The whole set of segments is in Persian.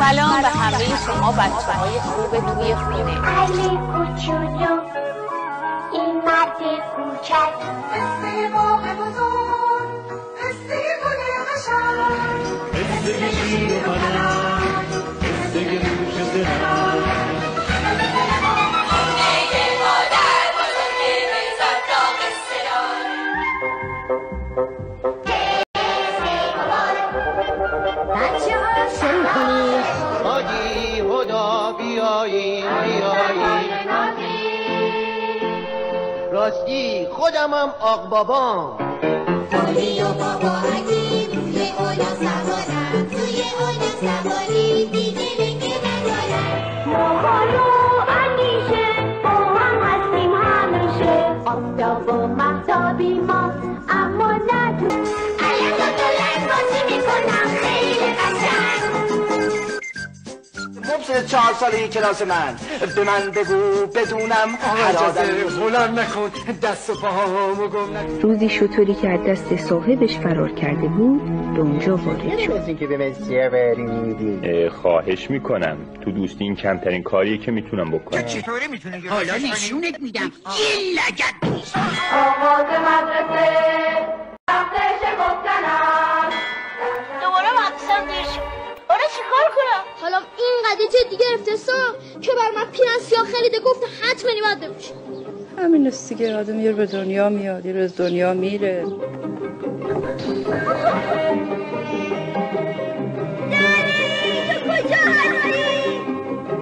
سلام به همه شما بچه‌های خوب توی خونه. علی کوچولو، این مرد کوچک، قصه باغ بزرگ، قصه گل قشنگ، قصه شیر و پلنگ، قصه گوش زرنگ. ای مادر بزرگی بزار تا قصه دار. بچه‌ها شروع کنید. حاجی خدا بیایی راستی خودمم آق بابام. توی و بابا علی روی اونا سوارم، توی اونا سواری دیگه ندارم. ماهارو اندیشه با هم هستیم همیشه، آفتاب و مهتابی ما اما نه تو. الان دو لنگ بازی میکنم خیلی قشنگ. مبصر 4 ساله کلاس من، به من بگو بدونم. اجازه بلند نکن، دست و پاهامو گم نکن. روزی شطوری که از دست صاحبش فرار کرده بود به اونجا وارد شد. از اینکه به مسیح برید خواهش میکنم، تو دوستی این کمترین کاریه که میتونم بکنم. چطوری میتونی؟ حالا نشونت میدم این لگد نیست. آغاز مدرسه وقتش گفتنم. دوباره مقصد دیر شد. آره چیکار کنم؟ حالا اینقدر جدی گرفته سام که بر من پیرن سیاه خریده گفت حتما باید بپوشم. همین است دیگه، آدم یه رو به دنیا میاد یه رو از دنیا میره. کجا هستی؟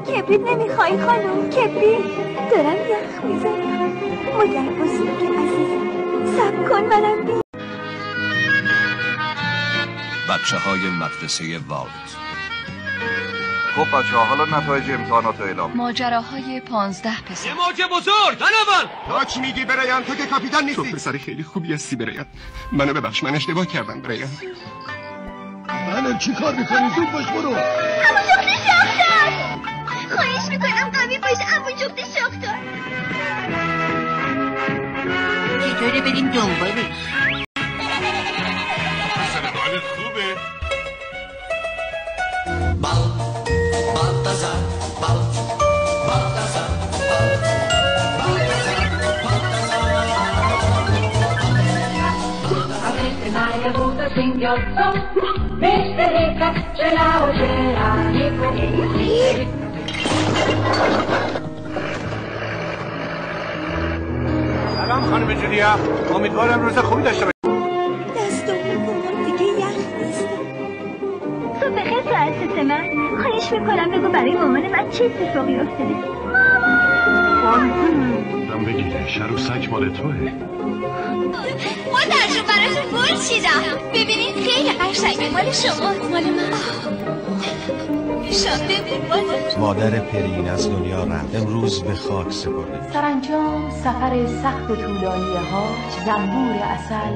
کبریت نمیخوای خانم؟ کبریت دارم یخ میزنم. مادر بزرگ عزیز صبر کن منم بی. بچه‌های مدرسه والت. خب بچه‌ها حالا نتایج امتحانات رو اعلام. ماجراهای 15 پسر. یه موج بزرگ جنابان. تا چی میگی برایان؟ تو که کاپیتان نیستی. تو پسر خیلی خوبی هستی برایان. منو ببخش، من اشتباه کردم برایان. بله چی کار میکنی؟ زود باش برو. همون جفت شاختار. خواهش میکنم قوی باش همون جفت شاختار. چطوره بریم دنبالش؟ پسر حالت خوبه؟ سلام خانم جولیا، امیدوارم روز خوبی داشته باشید. دستمون کنم دیگه یخ نیستم. تو بخیر ساعت من. خواهش میکنم بگو برای مامان من چه اتفاقی افتاده. دم بگیره شروسک مال توه. مادرشون براتون گل چیدم. ببینید خیلی قشنگه. مال شما مال من. شاده بود مادر پرین از دنیا رفت، امروز به خاک سپرده. سرانجام سفر سخت و طولانی حاج، زنبور عسل